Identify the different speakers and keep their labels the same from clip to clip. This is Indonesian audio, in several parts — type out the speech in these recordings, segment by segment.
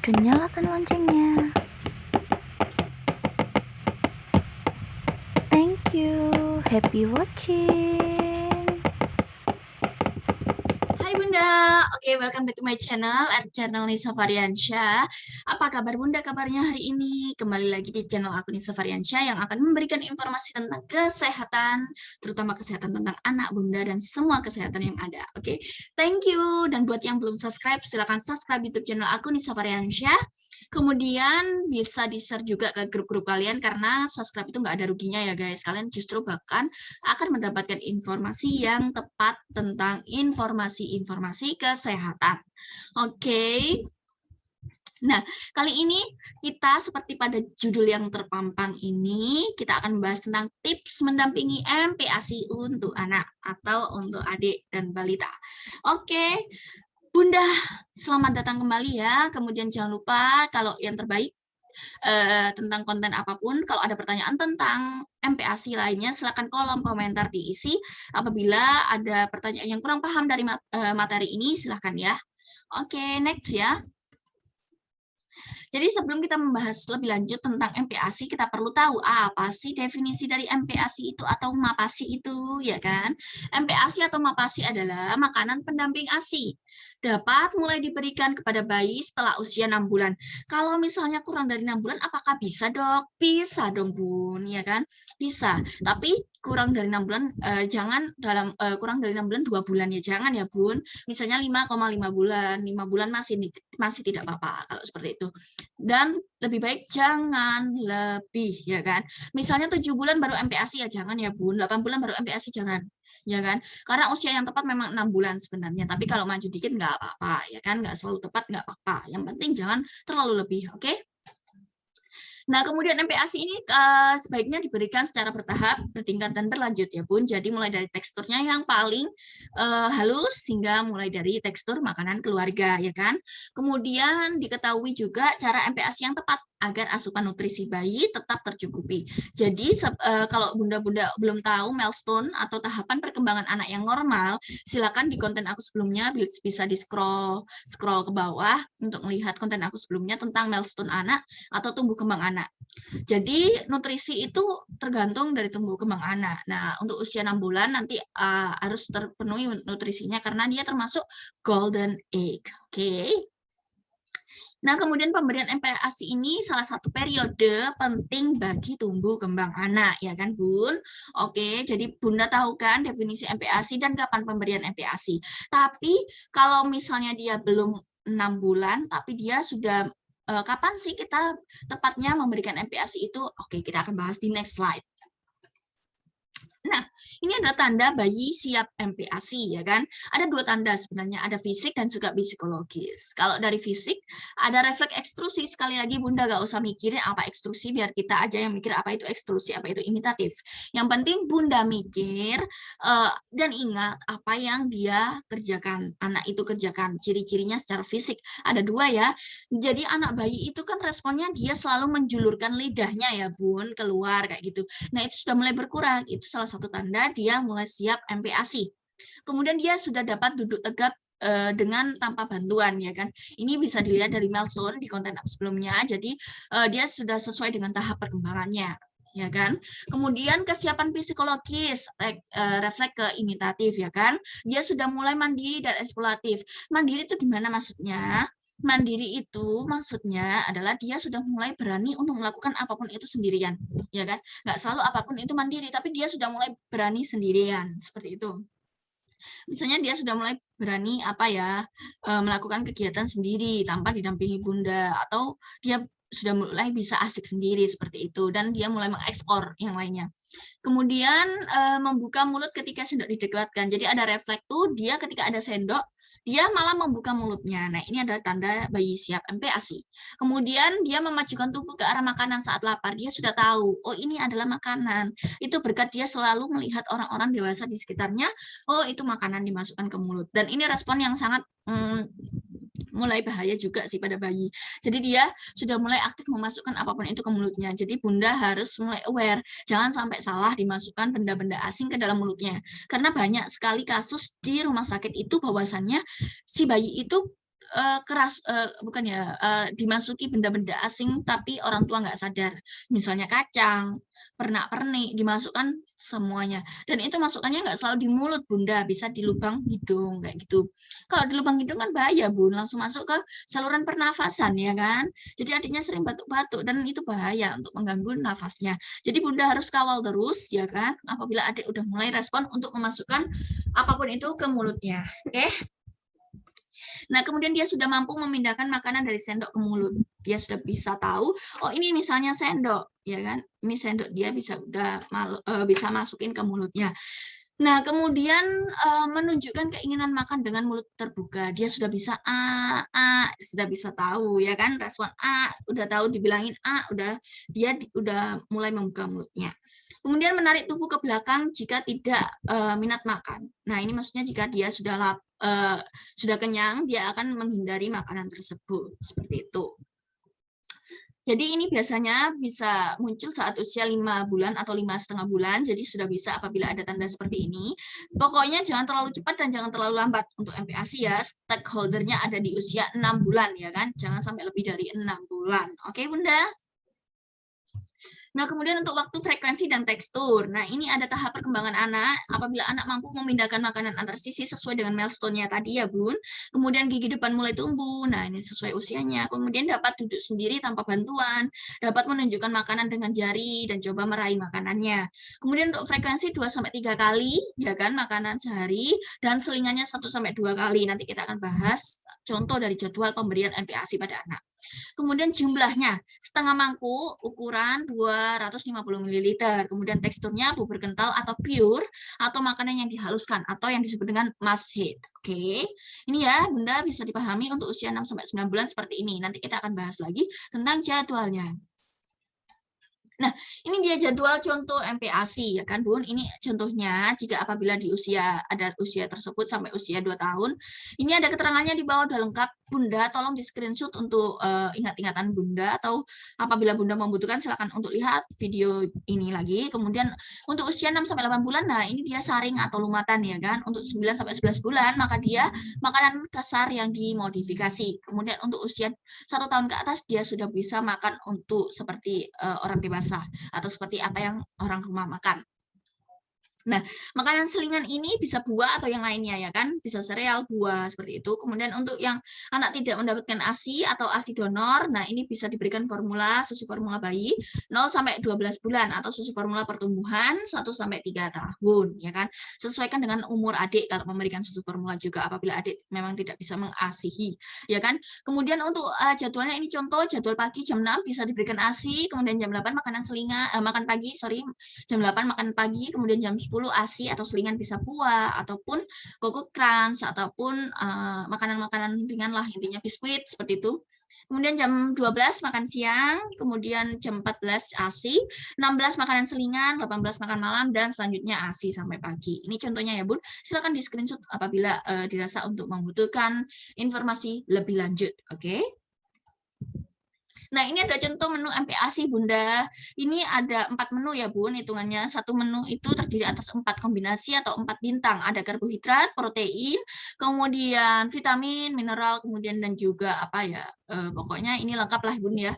Speaker 1: dan nyalakan loncengnya. Thank you. Happy watching.
Speaker 2: Hai Bunda, oke, welcome back to my channel at channel Nisa Variansyah. Apa kabar Bunda kabarnya hari ini? Kembali lagi di channel aku Nisa Variansyah yang akan memberikan informasi tentang kesehatan, terutama kesehatan tentang anak Bunda dan semua kesehatan yang ada. Oke, thank you. Dan buat yang belum subscribe, silakan subscribe YouTube channel aku Nisa Variansyah. Kemudian bisa di-share juga ke grup-grup kalian karena subscribe itu nggak ada ruginya ya guys. Kalian justru bahkan akan mendapatkan informasi yang tepat tentang informasi kesehatan. Oke. Nah, kali ini kita seperti pada judul yang terpampang ini, kita akan membahas tentang tips mendampingi MPASI untuk anak atau untuk adik dan balita. Oke, Bunda, selamat datang kembali ya. Kemudian jangan lupa kalau yang terbaik tentang konten apapun, kalau ada pertanyaan tentang MPASI lainnya, silakan kolom komentar diisi. Apabila ada pertanyaan yang kurang paham dari materi ini, silakan ya. Oke, next ya. Jadi sebelum kita membahas lebih lanjut tentang MPASI, kita perlu tahu apa sih definisi dari MPASI itu atau MAPASI itu, ya kan? MPASI atau MAPASI adalah makanan pendamping ASI. Dapat mulai diberikan kepada bayi setelah usia 6 bulan. Kalau misalnya kurang dari 6 bulan, apakah bisa, Dok? Bisa dong, Bun, ya kan? Bisa. Tapi kurang dari 6 bulan, jangan dalam kurang dari 6 bulan 2 bulan ya, jangan ya, Bun. Misalnya 5,5 bulan, 5 bulan masih tidak apa-apa kalau seperti itu. Dan lebih baik jangan lebih, ya kan? Misalnya 7 bulan baru MPASI ya jangan ya Bun, 8 bulan baru MPASI jangan, ya kan? Karena usia yang tepat memang 6 bulan sebenarnya, tapi kalau maju dikit nggak apa-apa, ya kan? Nggak selalu tepat, nggak apa-apa. Yang penting jangan terlalu lebih, oke? Nah, kemudian MPASI ini sebaiknya diberikan secara bertahap, bertingkat, dan berlanjut ya Bun. Jadi mulai dari teksturnya yang paling halus hingga mulai dari tekstur makanan keluarga ya kan. Kemudian diketahui juga cara MPASI yang tepat agar asupan nutrisi bayi tetap tercukupi. Jadi kalau bunda-bunda belum tahu milestone atau tahapan perkembangan anak yang normal, silakan di konten aku sebelumnya bisa di scroll ke bawah untuk melihat konten aku sebelumnya tentang milestone anak atau tumbuh kembang anak. Jadi nutrisi itu tergantung dari tumbuh kembang anak. Nah, untuk usia 6 bulan nanti harus terpenuhi nutrisinya karena dia termasuk golden egg. Oke. Nah, kemudian pemberian MPASI ini salah satu periode penting bagi tumbuh kembang anak, ya kan, Bun? Oke, jadi Bunda tahu kan definisi MPASI dan kapan pemberian MPASI. Tapi kalau misalnya dia belum 6 bulan, tapi dia sudah kapan sih kita tepatnya memberikan MPASI itu? Oke, kita akan bahas di next slide. Nah, ini adalah tanda bayi siap MPASI, ya kan? Ada dua tanda sebenarnya, ada fisik dan juga psikologis. Kalau dari fisik, ada refleks ekstrusi. Sekali lagi, Bunda gak usah mikirin apa ekstrusi, biar kita aja yang mikir apa itu ekstrusi, apa itu imitatif. Yang penting Bunda mikir dan ingat apa yang dia kerjakan, anak itu kerjakan. Ciri-cirinya secara fisik. Ada dua ya. Jadi anak bayi itu kan responnya dia selalu menjulurkan lidahnya ya, Bun, keluar kayak gitu. Nah, itu sudah mulai berkurang. Itu salah satu tanda dia mulai siap MPASI. Kemudian dia sudah dapat duduk tegak dengan tanpa bantuan ya kan. Ini bisa dilihat dari milestone di konten aku sebelumnya. Jadi dia sudah sesuai dengan tahap perkembangannya ya kan. Kemudian kesiapan psikologis, refleks ke imitatif ya kan. Dia sudah mulai mandiri dan eksploratif. Mandiri itu gimana maksudnya? Mandiri itu maksudnya adalah dia sudah mulai berani untuk melakukan apapun itu sendirian, ya kan? Nggak selalu apapun itu mandiri, tapi dia sudah mulai berani sendirian, seperti itu. Misalnya dia sudah mulai berani melakukan kegiatan sendiri tanpa didampingi bunda, atau dia sudah mulai bisa asik sendiri seperti itu, dan dia mulai mengekspor yang lainnya. Kemudian membuka mulut ketika sendok didekatkan. Jadi ada refleks tuh dia ketika ada sendok dia malah membuka mulutnya. Nah, ini adalah tanda bayi siap MPASI. Kemudian dia memajukan tubuh ke arah makanan saat lapar. Dia sudah tahu, oh ini adalah makanan. Itu berkat dia selalu melihat orang-orang dewasa di sekitarnya, oh itu makanan dimasukkan ke mulut. Dan ini respon yang sangat mulai bahaya juga sih pada bayi. Jadi dia sudah mulai aktif memasukkan apapun itu ke mulutnya. Jadi bunda harus mulai aware, jangan sampai salah dimasukkan benda-benda asing ke dalam mulutnya. Karena banyak sekali kasus di rumah sakit itu bahwasannya si bayi itu keras, bukan ya, dimasuki benda-benda asing tapi orang tua nggak sadar. Misalnya kacang, pernak-pernik, dimasukkan semuanya. Dan itu masukannya nggak selalu di mulut, Bunda, bisa di lubang hidung, kayak gitu. Kalau di lubang hidung kan bahaya, Bun, langsung masuk ke saluran pernafasan, ya kan? Jadi adiknya sering batuk-batuk, dan itu bahaya untuk mengganggu nafasnya. Jadi Bunda harus kawal terus, ya kan? Apabila adik udah mulai respon untuk memasukkan apapun itu ke mulutnya. Oke? Nah, kemudian dia sudah mampu memindahkan makanan dari sendok ke mulut. Dia sudah bisa tahu, oh ini misalnya sendok, ya kan? Ini sendok, dia bisa masukin ke mulutnya. Nah, kemudian menunjukkan keinginan makan dengan mulut terbuka. Dia sudah bisa sudah bisa tahu, ya kan? Respon udah tahu dibilangin dia udah mulai membuka mulutnya. Kemudian menarik tubuh ke belakang jika tidak minat makan. Nah, ini maksudnya jika dia sudah kenyang, dia akan menghindari makanan tersebut. Seperti itu. Jadi ini biasanya bisa muncul saat usia 5 bulan atau 5,5 bulan, jadi sudah bisa apabila ada tanda seperti ini. Pokoknya jangan terlalu cepat dan jangan terlalu lambat untuk MPASI ya, stakeholdernya ada di usia 6 bulan ya kan, jangan sampai lebih dari 6 bulan. Oke Bunda? Nah, kemudian untuk waktu, frekuensi, dan tekstur. Nah, ini ada tahap perkembangan anak. Apabila anak mampu memindahkan makanan antar sisi sesuai dengan milestone-nya tadi ya, Bun. Kemudian gigi depan mulai tumbuh. Nah, ini sesuai usianya. Kemudian dapat duduk sendiri tanpa bantuan. Dapat menunjukkan makanan dengan jari dan coba meraih makanannya. Kemudian untuk frekuensi 2-3 kali, ya kan, makanan sehari. Dan selingannya 1-2 kali. Nanti kita akan bahas contoh dari jadwal pemberian MPASI pada anak. Kemudian jumlahnya, setengah mangkuk, ukuran 250 ml. Kemudian teksturnya bubur kental atau pure, atau makanan yang dihaluskan, atau yang disebut dengan mashed. Oke, ini ya Bunda bisa dipahami untuk usia 6-9 bulan seperti ini. Nanti kita akan bahas lagi tentang jadwalnya. Nah, ini dia jadwal contoh MPASI ya kan, Bun. Ini contohnya jika apabila di ada usia tersebut sampai usia 2 tahun. Ini ada keterangannya di bawah udah lengkap. Bunda tolong di-screenshot untuk ingat-ingatan Bunda, atau apabila Bunda membutuhkan silakan untuk lihat video ini lagi. Kemudian untuk usia 6-8 bulan, nah ini dia saring atau lumatan ya kan. Untuk 9-11 bulan maka dia makanan kasar yang dimodifikasi. Kemudian untuk usia 1 tahun ke atas dia sudah bisa makan untuk seperti orang dewasa atau seperti apa yang orang rumah makan. Nah, makanan selingan ini bisa buah atau yang lainnya ya kan, bisa sereal, buah seperti itu. Kemudian untuk yang anak tidak mendapatkan ASI atau ASI donor, nah ini bisa diberikan susu formula bayi 0-12 bulan atau susu formula pertumbuhan 1-3 tahun ya kan. Sesuaikan dengan umur adik kalau memberikan susu formula juga apabila adik memang tidak bisa mengasihi ya kan. Kemudian untuk jadwalnya ini contoh jadwal pagi jam 6 bisa diberikan ASI, kemudian jam 8 makan pagi, jam 8 makan pagi, kemudian jam 10 ASI atau selingan bisa buah, ataupun Coco Crunch, ataupun makanan-makanan ringan lah, intinya biskuit, seperti itu. Kemudian jam 12 makan siang, kemudian jam 14 ASI, 16 makanan selingan, 18 makan malam, dan selanjutnya ASI sampai pagi. Ini contohnya ya Bun, silakan di screenshot apabila dirasa untuk membutuhkan informasi lebih lanjut, oke? Nah, ini ada contoh menu MPASI, Bunda. Ini ada 4 menu ya, Bun, hitungannya. Satu menu itu terdiri atas 4 kombinasi atau 4 bintang. Ada karbohidrat, protein, kemudian vitamin, mineral, kemudian dan juga apa ya, pokoknya ini lengkap lah, Bun ya.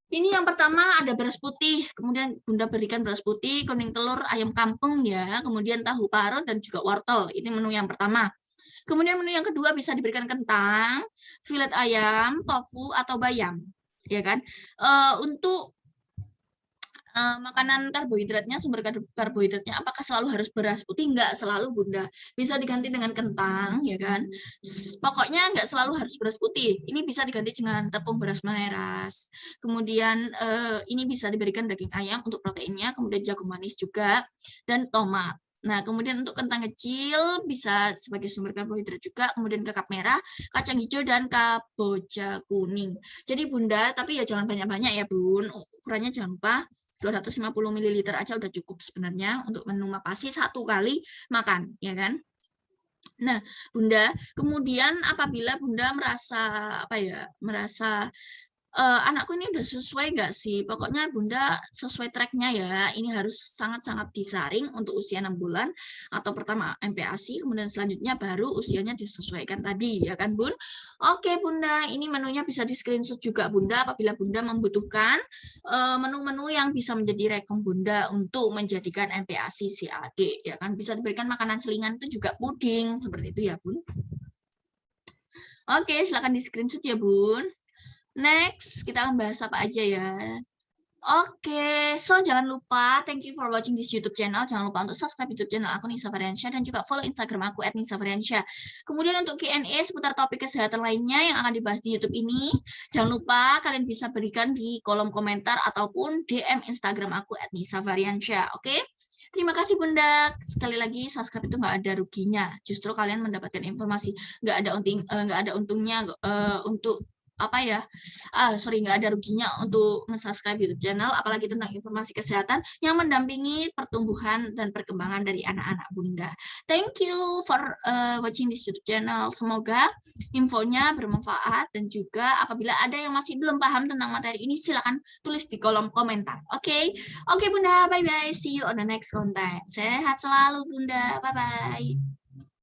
Speaker 2: Ini yang pertama ada beras putih, kemudian Bunda berikan beras putih, kuning telur, ayam kampung ya, kemudian tahu parut dan juga wortel. Ini menu yang pertama. Kemudian menu yang kedua bisa diberikan kentang, filet ayam, tofu, atau bayam. Ya kan? Untuk makanan karbohidratnya, sumber karbohidratnya apakah selalu harus beras putih? Enggak selalu, Bunda. Bisa diganti dengan kentang, ya kan? Pokoknya enggak selalu harus beras putih. Ini bisa diganti dengan tepung beras meras. Kemudian ini bisa diberikan daging ayam untuk proteinnya, kemudian jagung manis juga, dan tomat. Nah, kemudian untuk kentang kecil bisa sebagai sumber karbohidrat juga, kemudian kakap merah, kacang hijau, dan kamboja kuning. Jadi Bunda, tapi ya jangan banyak-banyak ya Bun, ukurannya jangan lupa 250 ml aja udah cukup sebenarnya untuk menu MAPASI 1 kali makan, ya kan? Nah, Bunda, kemudian apabila Bunda merasa Anakku ini udah sesuai nggak sih? Pokoknya Bunda sesuai tracknya ya. Ini harus sangat-sangat disaring untuk usia 6 bulan atau pertama MPASI, kemudian selanjutnya baru usianya disesuaikan tadi, ya kan Bun? Oke Bunda, ini menunya bisa di screenshot juga Bunda apabila Bunda membutuhkan menu-menu yang bisa menjadi rekom Bunda untuk menjadikan MPASI si adik, ya kan? Bisa diberikan makanan selingan itu juga puding, seperti itu ya Bun. Oke, silakan di screenshot ya Bun. Next, kita akan bahas apa aja ya. Oke, so jangan lupa, thank you for watching this YouTube channel. Jangan lupa untuk subscribe YouTube channel aku Nisa Variansyah dan juga follow Instagram aku @nisa_variansyah. Kemudian untuk Q&A seputar topik kesehatan lainnya yang akan dibahas di YouTube ini, jangan lupa kalian bisa berikan di kolom komentar ataupun DM Instagram aku @nisa_variansyah. Oke? Terima kasih Bunda. Sekali lagi subscribe itu nggak ada ruginya. Justru kalian mendapatkan informasi nggak ada untungnya untuk apa ya, nggak ada ruginya untuk subscribe YouTube channel, apalagi tentang informasi kesehatan yang mendampingi pertumbuhan dan perkembangan dari anak-anak Bunda. Thank you for watching this YouTube channel. Semoga infonya bermanfaat dan juga apabila ada yang masih belum paham tentang materi ini, silakan tulis di kolom komentar. Oke, Oke Bunda, bye-bye. See you on the next content. Sehat selalu Bunda, bye-bye.